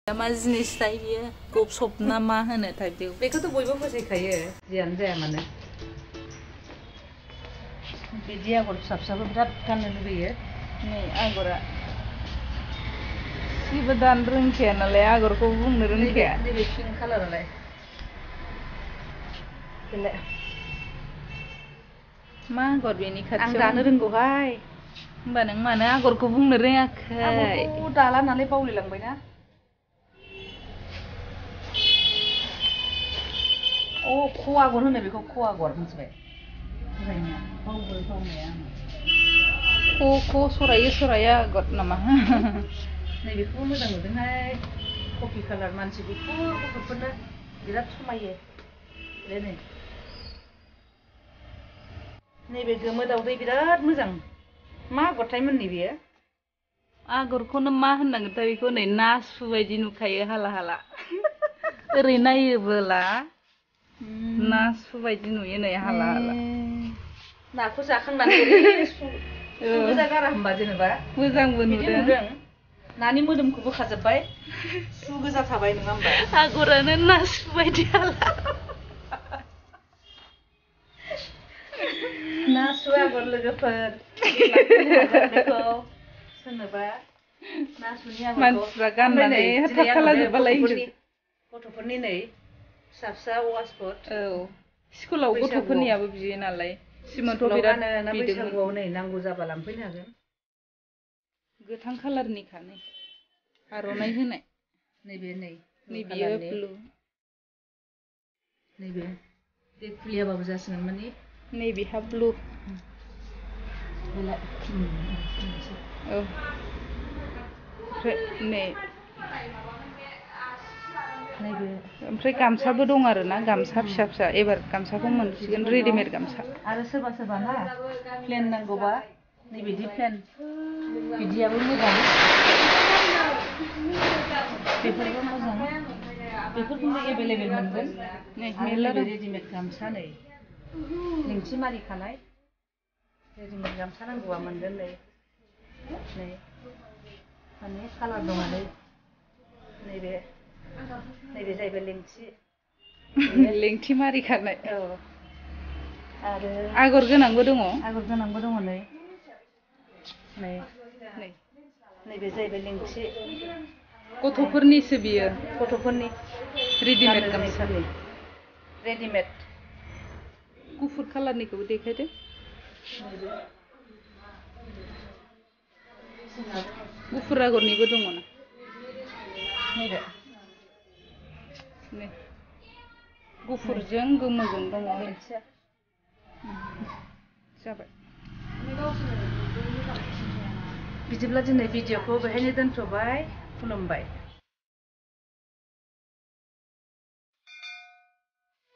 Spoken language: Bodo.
मा जिनिस थाय बियो गपसप ना मा होनो थाय बेखौथ' बयबो फोथायखायो जियानो जाया मानो बिदि आगर फिसा फिसाबो बिराद गाननो लुबैयो नै आगरा सिबो दानो रोंखाया नालाय आगरखौ बुंनो रोंखाया नैबे पिंक कालारालाय बेलाय मा आगर बेनि आं खाथियाव दानो रोंगौहाय होमबा नों मानो आगरखौ बुंनो रोङाखै आगरखौ दाला नालाय बावलायलांबायना अ ख' आगर होनो बेखौ ख' आगर मिथिबाय फरायनाया बावनाया आङो ख' सरायो सराया आगर नामा नैबेखौबो मोजां नुदोंहाय कफि कालार मानसि गुफुर गथ'फोरनो बिराद समायो बे नैबे गोमो दावदै बिराद मोजां मा आगरथायमोन नैबेयो आगरखौनो मा होननांगोनथाय बेखौ नै नासु बायदि नुखायो हाला हाला ओरै नायोबोला नासु बायदि नुयो नै हाला हाला नाखौ जाखांनानै ओरै सु गोजा गारा होमबा जेनेबा मोजांबो नुदों नानि मोदोमखौ बोखाजोब्बाय सु गोजा थाबाय नङा होमबा आगरानो नासु बायदि हाला नासु आगर लोगोफोर बेखौ सोरनोबा नासुनि आगरखौ मानसिफ्रा गाननानै हाथारखाला जोबबालाय गथ'फोरनि नै फिसा फिसा वासकट औ स्कुलाव गथ'फोरनियाबो बियो नालाय सिमोनथ' बिराद बिदोंमोन बैसागुआव नै नांगौ जाबा लांफैनो हागोन गोथां कालारनिखा नै आर'नाइ होनाय नैबेयो ब्लु नैबे बे खुलियाबाबो जासिगोन माने नैबेहा ब्लु औ नै ओमफ्राय गामसाबो दं आरो ना गामसा फिसा फिसा एबार गामसाखौ मोनसिगोन रेडिमेड गामसा आरो सोरबा सोरबा ना प्लेन नांगौबा नैबिदि प्लेन बिदियाबो मोजां बेफोरबो मोजां बेफोरखौनो एभेलेबेल मोनगोन नै आरो मेरला दं रेडिमेड गामसा नै लिंथि मारिखानाय रेडिमेड गामसा नांगौबा मोनगोन नै माने कालार दङ नैबे जाहैबाय लेंथि मारिखानाय औ आरो आगर गोनांबो दङ नै नैबे जाहैबाय लेंथि गथ'फोरनिसो बियो गथ'फोरनि रेडिमेड गामसा रेडिमेड गुफुर कालारनिखौबो देखायदो गुफुर आगरनिबो दङ ना नै गुफुरजों गोमोजों दङ जाबाय बिदिब्ला दिनै भिडिअखौ बेहायनो दोनथ'बाय खुलुमबाय